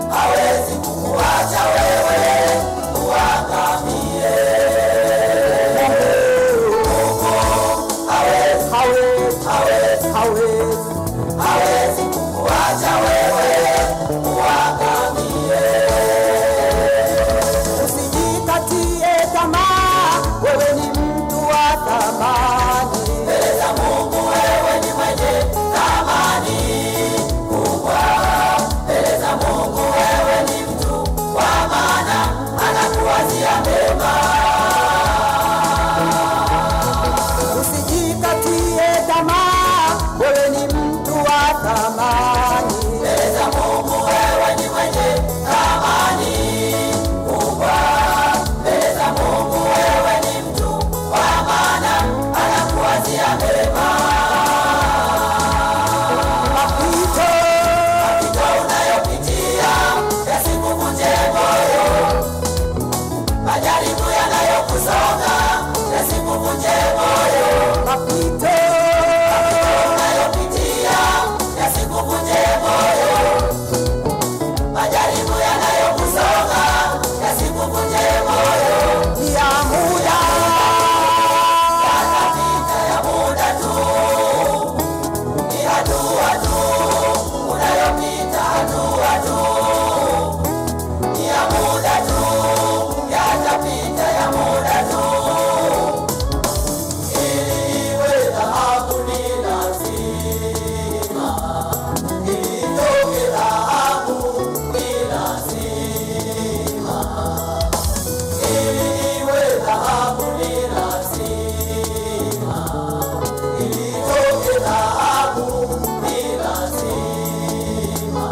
hawezi kukuacha wewe uangamie. Mungu hawezi kukuacha wewe uangamie. Usijikatie tamaa, wewe ni mtu wa thamani. Mbele za Mungu wewe ni mwenye thamani kubwa. Mbele za Mungu wewe ni mtu wa maana, anakuwazia mema. Usijikatie tamaa, wewe ni mtu wa thamani. Mbele za Mungu wewe ni mwenye thamani kubwa. Mbele za Mungu wewe ni mtu wa maana, anakuwazia mema. Mapito unayopitia yasikuvunje moyo. Majaribu yanayokusonga yasikuvunje moyo. Mapito unayopitia yasikuvunje moyo. Majaribu yanayokusonga yasikuvunje moyo. ni ya muda, Yatapita, ya muda tu, ni hatua tu unayopita, hatua tu, ni ya muda tu, yatapita, ya muda tu. Ili iwe dhahabu ni lazima, ili itoke dhahabu ni lazima, ili iwe dhahabu ni lazima, ili itoke dhahabu ni lazima,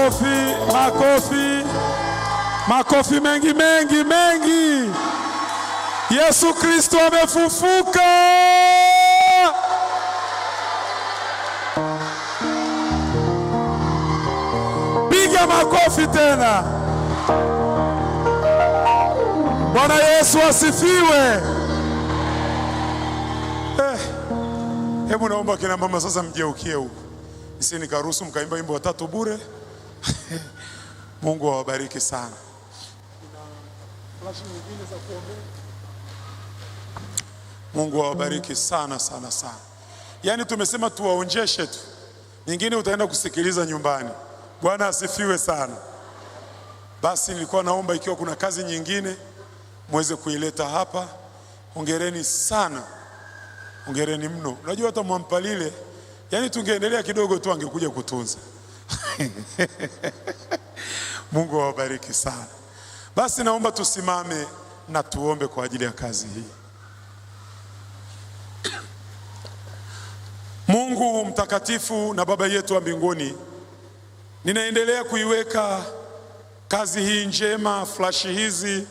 Makofi, makofi, makofi mengi mengi mengi. Yesu Kristo amefufuka. Piga makofi tena. Bwana Yesu asifiwe. Hebu naomba kina mama sasa mgeukie huko, nisi nikaruhusu mkaimba wimbo watatu bure. Mungu awabariki sana. Mungu awabariki sana sana sana. Yaani tumesema tuwaonjeshe tu, nyingine utaenda kusikiliza nyumbani. Bwana asifiwe sana. Basi nilikuwa naomba ikiwa kuna kazi nyingine muweze kuileta hapa. Hongereni sana, hongereni mno. Unajua hata Mwampalile, yani tungeendelea kidogo tu angekuja kutunza. Mungu awabariki sana. Basi naomba tusimame na tuombe kwa ajili ya kazi hii. Mungu mtakatifu na Baba yetu wa mbinguni, ninaendelea kuiweka kazi hii njema, flashi hizi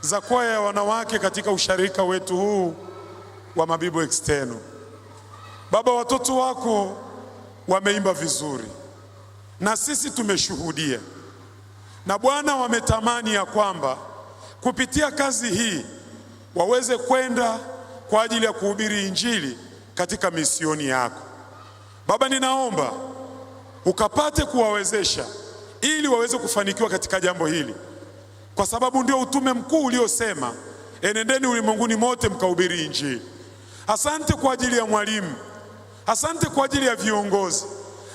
za kwaya ya wanawake katika usharika wetu huu wa Mabibo External. Baba, watoto wako wameimba vizuri na sisi tumeshuhudia, na Bwana wametamani ya kwamba kupitia kazi hii waweze kwenda kwa ajili ya kuhubiri Injili katika misioni yako. Baba, ninaomba ukapate kuwawezesha ili waweze kufanikiwa katika jambo hili, kwa sababu ndio utume mkuu uliosema, enendeni ulimwenguni mote mkahubiri Injili. Asante kwa ajili ya mwalimu, asante kwa ajili ya viongozi,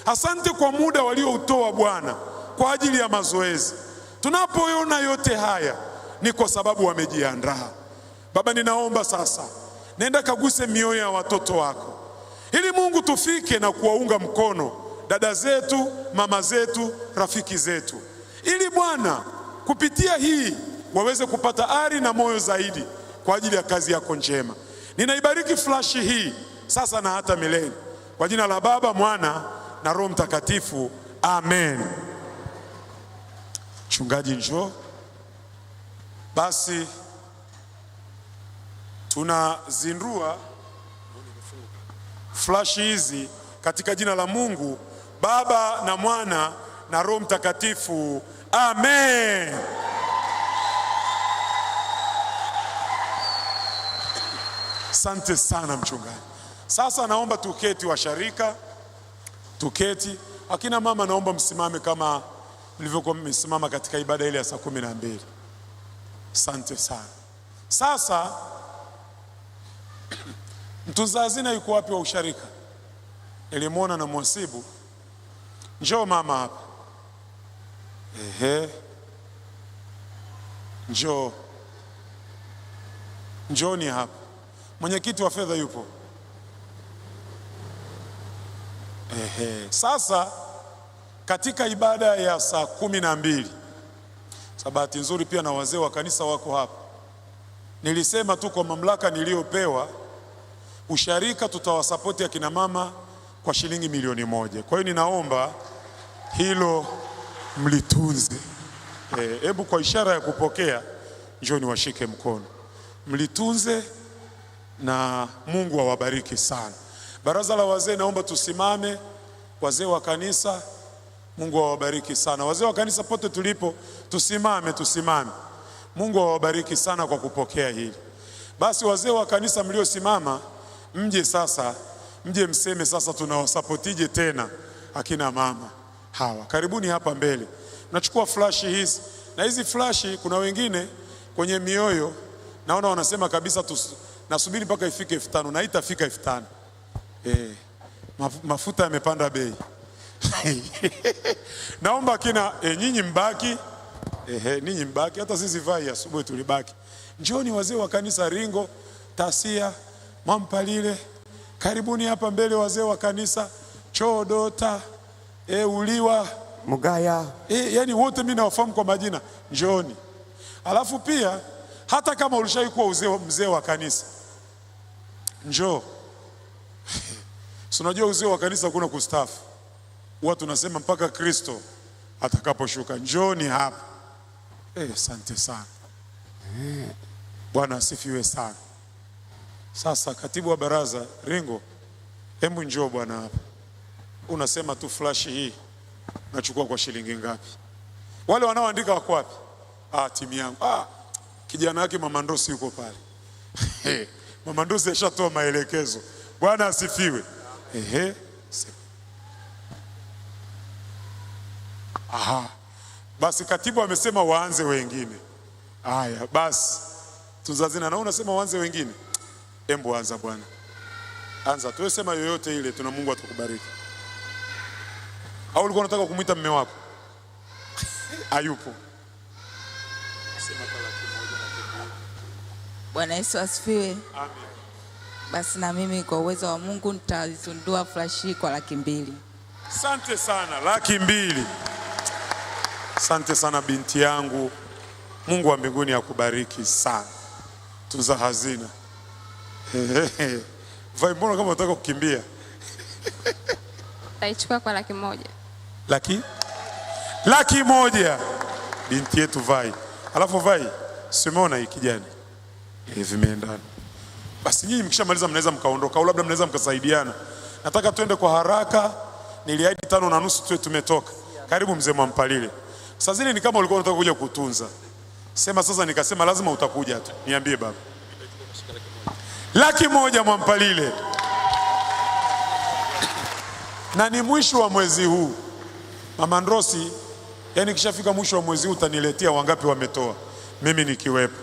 asante kwa muda walioutoa Bwana kwa ajili ya mazoezi. Tunapoona yote haya ni kwa sababu wamejiandaa. Baba, ninaomba sasa, nenda kaguse mioyo ya watoto wako, ili Mungu tufike na kuwaunga mkono dada zetu, mama zetu, rafiki zetu, ili Bwana kupitia hii waweze kupata ari na moyo zaidi kwa ajili ya kazi yako njema. Ninaibariki flashi hii sasa na hata milele, kwa jina la Baba, Mwana na Roho Mtakatifu, amen. Mchungaji njoo. Basi tunazindua flashi hizi katika jina la Mungu Baba na Mwana na Roho Mtakatifu, amen. Asante sana mchungaji. Sasa naomba tuketi washarika, tuketi. Akina mama naomba msimame kama mlivyokuwa mmesimama katika ibada ile ya saa 12. Asante sana. Sasa mtunza hazina yuko wapi wa usharika? Nilimwona na mwasibu. Njoo mama hapa. Njoo. Njoni hapa. Mwenyekiti wa fedha yupo? Sasa katika ibada ya saa 12, bahati nzuri pia na wazee wa kanisa wako hapa. Nilisema tu kwa mamlaka niliyopewa, usharika tutawasapoti akina mama kwa shilingi 1,000,000. Kwa hiyo ninaomba hilo mlitunze. Hebu kwa ishara ya kupokea, njoni washike mkono, mlitunze na Mungu awabariki sana. Baraza la wazee naomba tusimame. Wazee wa kanisa, Mungu awabariki sana. Wazee wa kanisa pote tulipo, tusimame. Mungu awabariki sana kwa kupokea hili. Basi wazee wa kanisa mliosimama, mje sasa, mje mseme sasa tunawasapotije tena akina mama hawa. Karibuni hapa mbele. Nachukua flashi hizi, na hizi flashi kuna wengine kwenye mioyo naona wanasema kabisa nasubiri mpaka ifike 5,000, na itafika 5,000. Mafuta yamepanda bei. Naomba kina nyinyi mbaki. Ninyi mbaki, hata sisi vai asubuhi tulibaki. Njoni wazee wa kanisa Ringo, Tasia, Mwampalile, karibuni hapa mbele wazee wa kanisa, Chodota, Uliwa, Mugaya. Yani wote mimi nawafahamu kwa majina. Njoni. Alafu pia hata kama ulishaikuwa mzee wa kanisa, njoo. Si unajua uzee wa kanisa kuna kustaafu. Huwa tunasema mpaka Kristo atakaposhuka. Njoni hapa. Asante sana. Bwana asifiwe sana. Sasa katibu wa baraza, Ringo, hebu njoo bwana hapa. Unasema tu flash hii nachukua kwa shilingi ngapi? Wale wanaoandika wako wapi? Timu yangu. Kijana yake Mama Ndosi yuko pale. Mama Ndosi ashatoa maelekezo. Bwana asifiwe. Basi katibu amesema waanze wengine. Haya basi. Tuzazina na unasema waanze wengine. Embu anza bwana. Anza tu, sema yoyote ile, tuna Mungu atakubariki. Au ulikuwa unataka kumuita mume wako? Hayupo. Bwana Yesu asifiwe. Amen. Basi na mimi kwa uwezo wa Mungu nitazindua flash hii kwa 200,000. Asante sana, 200,000. Asante sana binti yangu. Mungu wa mbinguni akubariki sana. Tunza hazina. Vai, mbona kama unataka kukimbia? Taichukua kwa 100,000. 100,000. Binti yetu Vai. Alafu Vai, simeona hii kijani. Vimeendana. Basi nyinyi mkishamaliza mnaweza mkaondoka au labda mnaweza mkasaidiana. Nataka tuende kwa haraka. Niliahidi 5:30 tuwe tumetoka. Karibu mzee Mwampalile. Sasa zile ni kama ulikuwa unataka kuja kutunza. Sema sasa, nikasema lazima utakuja tu. Niambie baba. 100,000 Mwampalile. Na ni mwisho wa mwezi huu. Mama Ndosi, yani kishafika mwisho wa mwezi huu utaniletea wangapi wametoa. Mimi nikiwepo.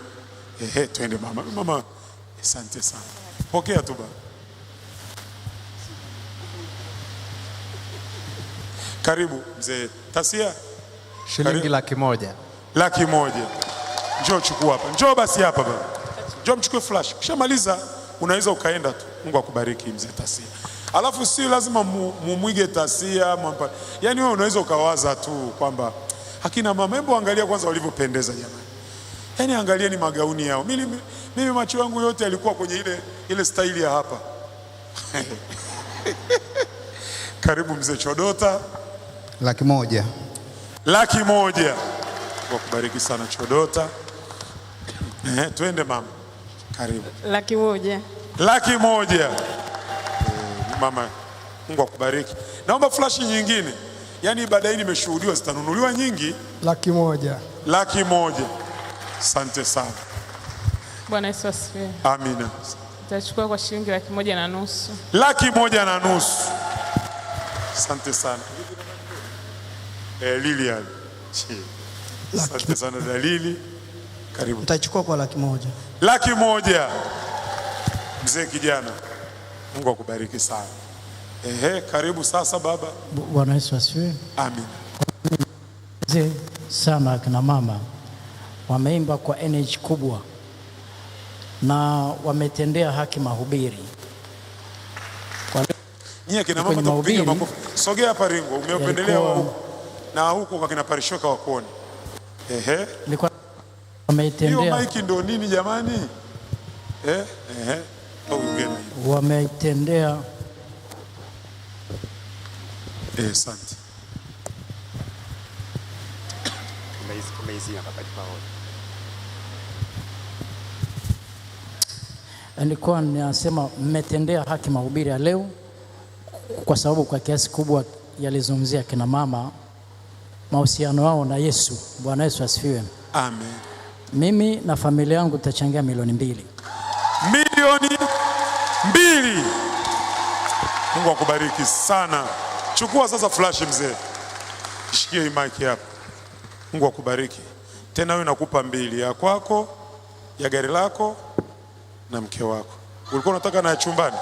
Twende mama. Mama, asante sana. Pokea tu baba. Karibu mzee Tasia. Shilingi 100,000. 100,000. Njoo chukua hapa. Njoo basi hapa baba. Njoo mchukue flash. Kishamaliza unaweza ukaenda tu. Mungu akubariki mzee Tasia. Alafu si lazima mumwige Tasia, yani wewe unaweza ukawaza tu kwamba hakina mama, hebu angalia kwanza walivyopendeza jamani. Yani angalieni magauni yao. Mimi macho yangu yote yalikuwa kwenye ile staili ya hapa. Karibu mzee Chodota. 100,000. 100,000. Mungu akubariki sana Chodota. Twende mama. Karibu. 100,000. 100,000. Mama, Mungu akubariki. Naomba flash nyingine. Yaani ibada hii nimeshuhudiwa zitanunuliwa nyingi. 100,000. 100,000. Asante sana. Bwana Yesu asifiwe. Amina. Nitachukua kwa shilingi 1,500,000. 1,500,000. Asante sana. Lilian. Asante sana Dalili. Karibu. Nitachukua kwa 100,000. 100,000. Mzee kijana. Mungu akubariki sana. Karibu sasa baba. Bwana Yesu asifiwe. Amin. Mzee sana akina mama wameimba kwa energy kubwa na wametendea haki mahubiri. Nyie kina mama tukupiga makofi. Sogea hapa Ringo, umeupendelea wa huko. Na huko kwa kina Parishoka wakuone. Nilikuwa wametendea. Hiyo maiki ndo nini jamani? Wametendea. Asante. Nilikuwa ninasema mmetendea haki mahubiri ya leo kwa sababu kwa kiasi kubwa yalizungumzia kina mama mahusiano yao na Yesu. Bwana Yesu asifiwe. Amen. Mimi na familia yangu tutachangia milioni 2. Milioni 2. Mungu akubariki sana. Chukua sasa flash mzee. Shikia hii mic hapa. Mungu akubariki. Tena wewe nakupa 2 ya kwako, ya gari lako na mke wako. Ulikuwa unataka na chumbani?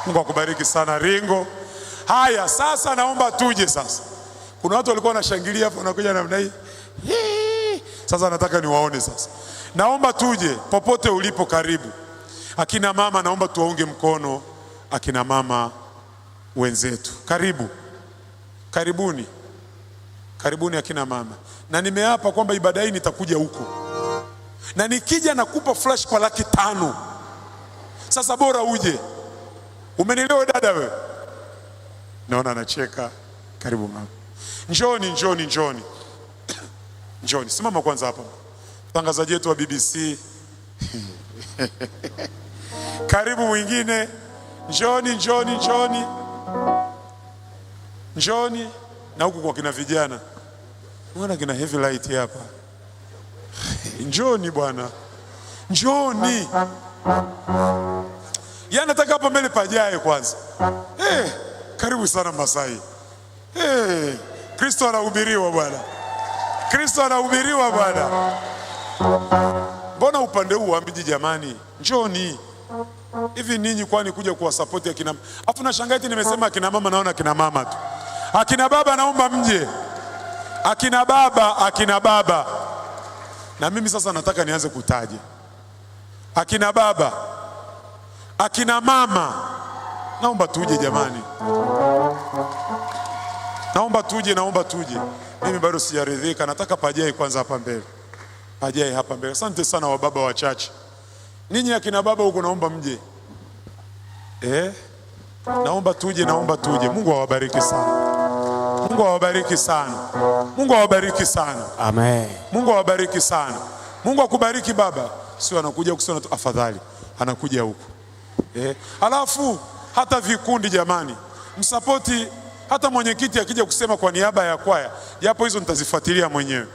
Mungu akubariki sana Ringo. Haya sasa naomba tuje sasa. Kuna watu walikuwa wanashangilia hapo wanakuja namna hii. Sasa nataka niwaone sasa. Naomba tuje popote ulipo karibu. Akina mama naomba tuwaunge mkono akina mama wenzetu. Karibu. Karibuni. Karibuni akina mama. Na nimeapa kwamba ibada hii nitakuja huko. Na nikija nakupa flash kwa 500,000. Sasa bora uje. Umenielewa dada wewe? Naona anacheka. Karibu mama. Njoni. Njoni. Simama kwanza hapa. Mtangazaji wetu wa BBC. Karibu mwingine. Njoni. Na huku kwa kina vijana. Unaona kina heavy light hapa. Njoni bwana. Njoni. Yana nataka hapa mbele pajae kwanza. Karibu sana Masai. Kristo anahubiriwa bwana. Mbona upande huu ambiji jamani? Njoni. Hivi ninyi kwani kuja kuwa support akina mama? Afu na shangaiti nimesema akina mama, naona akina mama tu. Akina baba naomba mje. Akina baba. Na mimi sasa nataka nianze kutaja. Akina baba. Akina mama. Naomba tuje jamani. Naomba tuje. Mimi bado sijaridhika, nataka pajae kwanza hapa mbele. Asante sana wa baba wachache. Ninyi akina baba huko naomba mje. Naomba tuje. Mungu awabariki sana. Amen. Mungu awabariki sana. Mungu akubariki baba. Sio anakuja kusema tu afadhali. Anakuja huko. Alafu hata vikundi jamani, msapoti hata mwenyekiti akija kusema kwa niaba ya kwaya, japo hizo nitazifuatilia mwenyewe.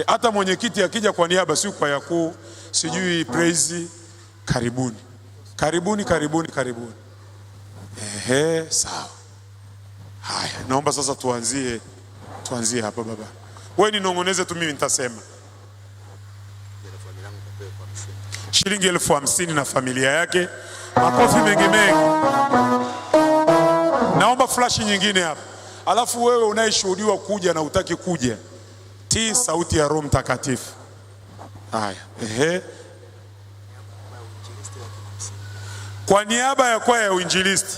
Hata mwenyekiti akija kwa niaba, si kwaya kuu, sijui praise, karibuni. Sawa. Haya, naomba sasa tuanzie hapa baba. Wewe ninong'oneze tu, mimi nitasema. Shilingi 50,000 na familia yake. Makofi mengi. Naomba flash nyingine hapa. Alafu wewe unayeshuhudiwa kuja na utaki kuja, tii sauti ya Roho Mtakatifu. Haya. Kwa niaba ya kwaya ya uinjilisti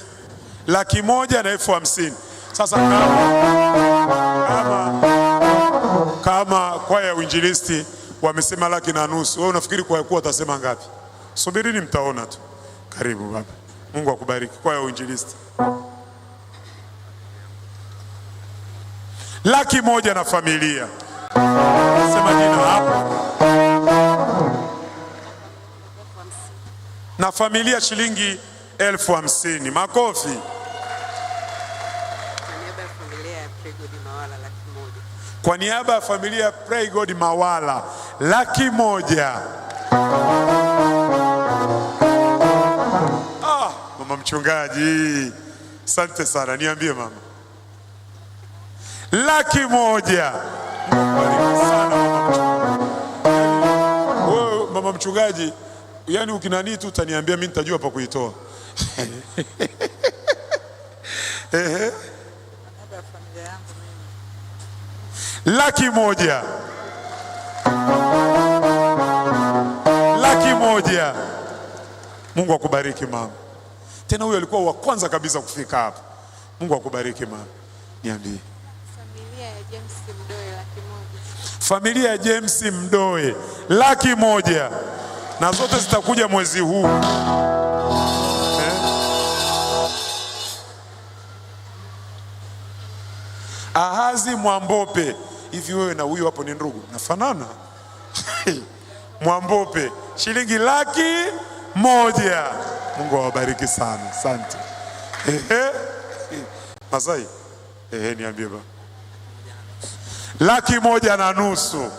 100,000 na 50,000. Sasa kama kwaya ya uinjilisti wamesema 1,500,000, wewe unafikiri kwaya kuu atasema ngapi? Subirini mtaona tu. Karibu baba. Mungu akubariki. Kwaya ya uinjilisti 100,000 na familia. Sema jina hapo. Na familia shilingi 50,000. Makofi. Kwa niaba ya familia ya Pray God Mawala 100,000. Mama mchungaji, asante sana. Niambie mama. 100,000. Bariki sana mama mchungaji. Wewe mama mchungaji, yani ukinani tu utaniambia, mimi nitajua pa kuitoa. 100,000. 100,000. Mungu akubariki mama. Tena huyo alikuwa wa kwanza kabisa kufika hapa. Mungu akubariki mama. Niambie. Familia ya James Mdoe 100,000. Na zote zitakuja mwezi huu. Ahazi Mwambope. Hivi wewe na huyu hapo ni ndugu? Nafanana? Mwambope shilingi 100,000. Mungu awabariki sana. Asante. Masai. Niambie baba. 1,150,000.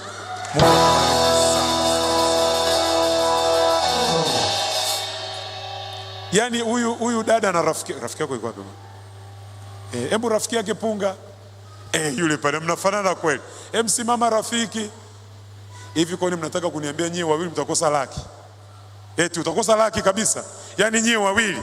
Yani huyu dada na rafiki yako yuko wapi? Hebu rafiki yake punga. Yule pale mnafanana kweli. Msimama rafiki. Hivi kwani mnataka kuniambia nyie wawili mtakosa 100,000? Eti utakosa 100,000 kabisa? Yani nyie wawili